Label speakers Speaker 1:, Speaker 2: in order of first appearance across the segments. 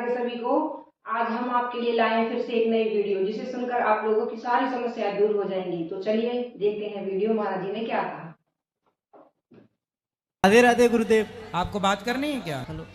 Speaker 1: राधे सभी को। आज हम आपके लिए लाए हैं फिर से एक नई वीडियो, जिसे सुनकर आप लोगों की सारी समस्याएं दूर हो जाएंगी। तो चलिए देखते हैं वीडियो महाराज जी ने क्या कहा।
Speaker 2: राधे राधे गुरुदेव।
Speaker 3: आपको बात करनी है क्या?
Speaker 2: हेलो,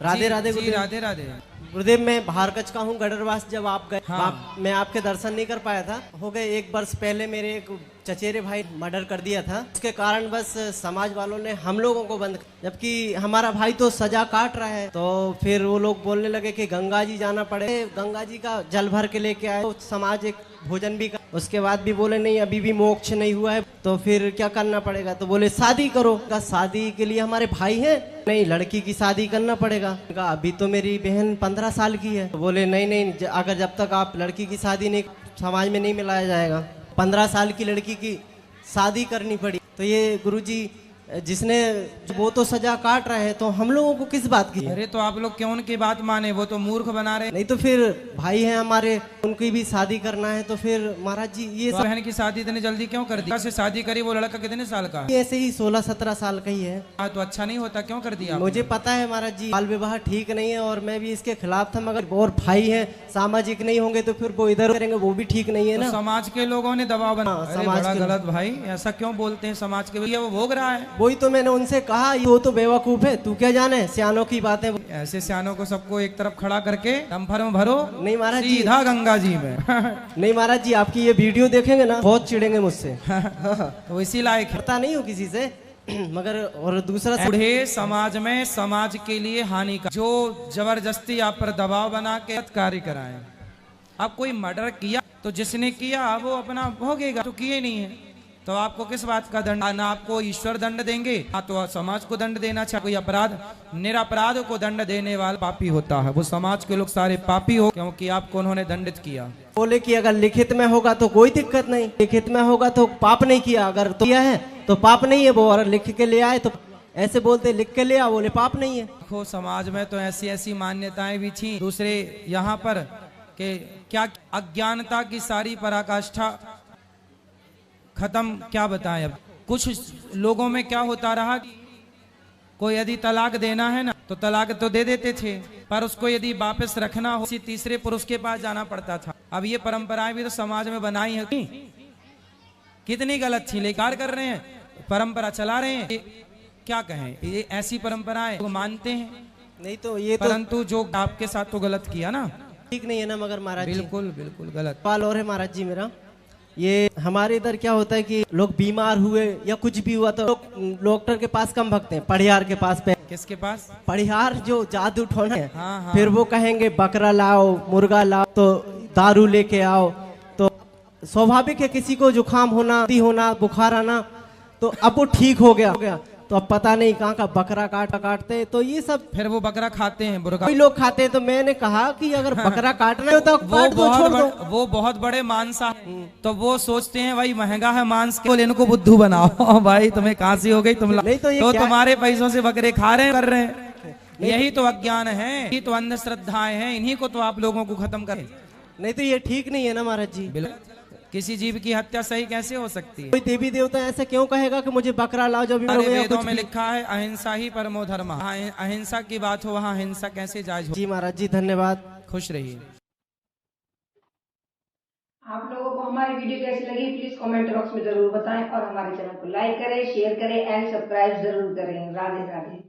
Speaker 2: राधे राधे
Speaker 3: जी
Speaker 2: गुरुदेव।
Speaker 3: राधे राधे
Speaker 2: गुरुदेव, मैं भारकच का हूँ, गडरवास। जब आप गए
Speaker 3: हाँ।
Speaker 2: मैं आपके दर्शन नहीं कर पाया था। हो गए 1 वर्ष पहले मेरे एक चचेरे भाई मर्डर कर दिया था। उसके कारण बस समाज वालों ने हम लोगों को बंद, जबकि हमारा भाई तो सजा काट रहा है। तो फिर वो लोग बोलने लगे कि गंगा जी जाना पड़े, गंगा जी का जल भर के लेके आए। तो समाज एक भोजन भी कर, उसके बाद भी बोले नहीं अभी भी मोक्ष नहीं हुआ है, तो फिर क्या करना पड़ेगा? तो बोले शादी करो। शादी के लिए हमारे भाई हैं, नहीं लड़की की शादी करना पड़ेगा। कहा अभी तो मेरी बहन 15 साल की है। तो बोले नहीं नहीं, अगर जब तक आप लड़की की शादी नहीं, समाज में नहीं मिलाया जाएगा। 15 साल की लड़की की शादी करनी पड़ी। तो ये गुरुजी जिसने, वो तो सजा काट रहे हैं, तो हम लोगों को किस बात की?
Speaker 3: अरे तो आप लोग क्यों उनकी बात माने? वो तो मूर्ख बना रहे।
Speaker 2: नहीं तो फिर भाई हैं हमारे, उनकी भी शादी करना है। तो फिर महाराज जी ये
Speaker 3: तो
Speaker 2: सब
Speaker 3: बहन की शादी इतनी जल्दी क्यों कर दी? से शादी करी, वो लड़का कितने साल का है?
Speaker 2: ऐसे ही 16-17 साल का ही है।
Speaker 3: तो अच्छा नहीं होता, क्यों कर दिया?
Speaker 2: मुझे पता है महाराज जी, बाल विवाह ठीक नहीं है और मैं भी इसके खिलाफ था। मगर और भाई है, सामाजिक नहीं होंगे तो फिर वो इधर करेंगे, वो भी ठीक नहीं है ना।
Speaker 3: समाज के लोगों ने दबाव बना। अरे बड़ा गलत भाई, ऐसा क्यों बोलते हैं? समाज के वो भोग रहा है।
Speaker 2: वही तो मैंने उनसे कहा, वो तो बेवकूफ है, तू क्या जाने सियानों की बातें।
Speaker 3: ऐसे सियानों को सबको एक तरफ खड़ा करके डंपर में भरो,
Speaker 2: नहीं महाराज जी,
Speaker 3: सीधा गंगा जी में।
Speaker 2: नहीं महाराज जी, आपकी ये वीडियो देखेंगे ना बहुत चिढ़ेंगे मुझसे।
Speaker 3: तो इसी लायक
Speaker 2: करता नहीं हूँ किसी से। मगर और दूसरा
Speaker 3: बूढ़े समाज में समाज के लिए हानि का जो जबरदस्ती आप पर दबाव बना के कार्य कराए। आप कोई मर्डर किया तो जिसने किया वो अपना भोगेगा, तो किए नहीं है तो आपको किस बात का दंड? ना आपको ईश्वर दंड देंगे, ना तो समाज को दंड देना चाहिए। कोई अपराध, निरपराध को दंड देने वाला पापी होता है। वो समाज के लोग सारे पापी हो, क्योंकि आपको उन्होंने दंडित किया।
Speaker 2: बोले कि अगर लिखित में होगा तो कोई दिक्कत नहीं, लिखित में होगा तो पाप नहीं किया, अगर तो किया है तो पाप नहीं है। वो और लिख के ले आए तो ऐसे बोलते, लिख के ले आओ, बोले पाप नहीं है।
Speaker 3: देखो समाज में तो ऐसी ऐसी मान्यताएं भी थी दूसरे यहाँ पर कि क्या अज्ञानता की सारी पराकाष्ठा खत्म, क्या बताएं। अब कुछ लोगों में क्या होता रहा, कोई यदि तलाक देना है ना तो तलाक तो दे देते थे, पर उसको यदि वापस रखना हो किसी तीसरे पुरुष के पास जाना पड़ता था। अब ये परंपराएं भी तो समाज में बनाई है, कितनी गलत थी, लेकर कर रहे हैं, परंपरा चला रहे हैं। क्या कहें, ये ऐसी परंपराएं लोग मानते हैं।
Speaker 2: नहीं तो ये
Speaker 3: परंतु जो आपके साथ तो गलत किया ना,
Speaker 2: ठीक नहीं है ना। मगर महाराज जी
Speaker 3: बिल्कुल बिल्कुल गलत।
Speaker 2: सवाल और है महाराज जी मेरा, ये हमारे इधर क्या होता है कि लोग बीमार हुए या कुछ भी हुआ तो लोग डॉक्टर के पास कम भगते हैं, पढ़ियार के पास।
Speaker 3: किसके पास?
Speaker 2: पढ़ियार जो जादू टोना है।
Speaker 3: हाँ।
Speaker 2: फिर वो कहेंगे बकरा लाओ, मुर्गा लाओ, तो दारू लेके आओ। तो स्वाभाविक है किसी को जुकाम होना, बुखार आना, तो अब वो ठीक हो गया तो अब पता नहीं कहाँ का बकरा काटते, तो ये सब
Speaker 3: फिर वो बकरा खाते हैं, मुर्गा
Speaker 2: कोई लोग खाते हैं। तो मैंने कहा कि अगर बकरा काटना हो तो काट दो, छोड़ दो।
Speaker 3: वो बहुत बड़े मांसा, तो वो सोचते हैं भाई महंगा है मांस, केवल इनको बुद्धू बनाओ। भाई तुम्हें खांसी हो गई, तुम
Speaker 2: नहीं तो
Speaker 3: तुम्हारे पैसों से बकरे खा रहे हैं, कर रहे हैं। यही तो अज्ञान है, यही तो अंधश्रद्धाएं हैं, इन्हीं को तो आप लोगों को खत्म करें।
Speaker 2: नहीं तो ये ठीक नहीं है ना महाराज जी।
Speaker 3: किसी जीव की हत्या सही कैसे हो सकती है?
Speaker 2: कोई देवी देवता ऐसे क्यों कहेगा कि मुझे बकरा लाओ जब
Speaker 3: वेदों में लिखा है अहिंसा ही परमो धर्म। अहिंसा की बात हो, वहाँ हिंसा कैसे जायज हो?
Speaker 2: जी महाराज जी धन्यवाद,
Speaker 3: खुश रहिए।
Speaker 1: आप लोगों को हमारी वीडियो कैसी लगी प्लीज कमेंट बॉक्स में जरूर बताएं और हमारे चैनल को लाइक करें, शेयर करें एंड सब्सक्राइब जरूर करें। राधे राधे।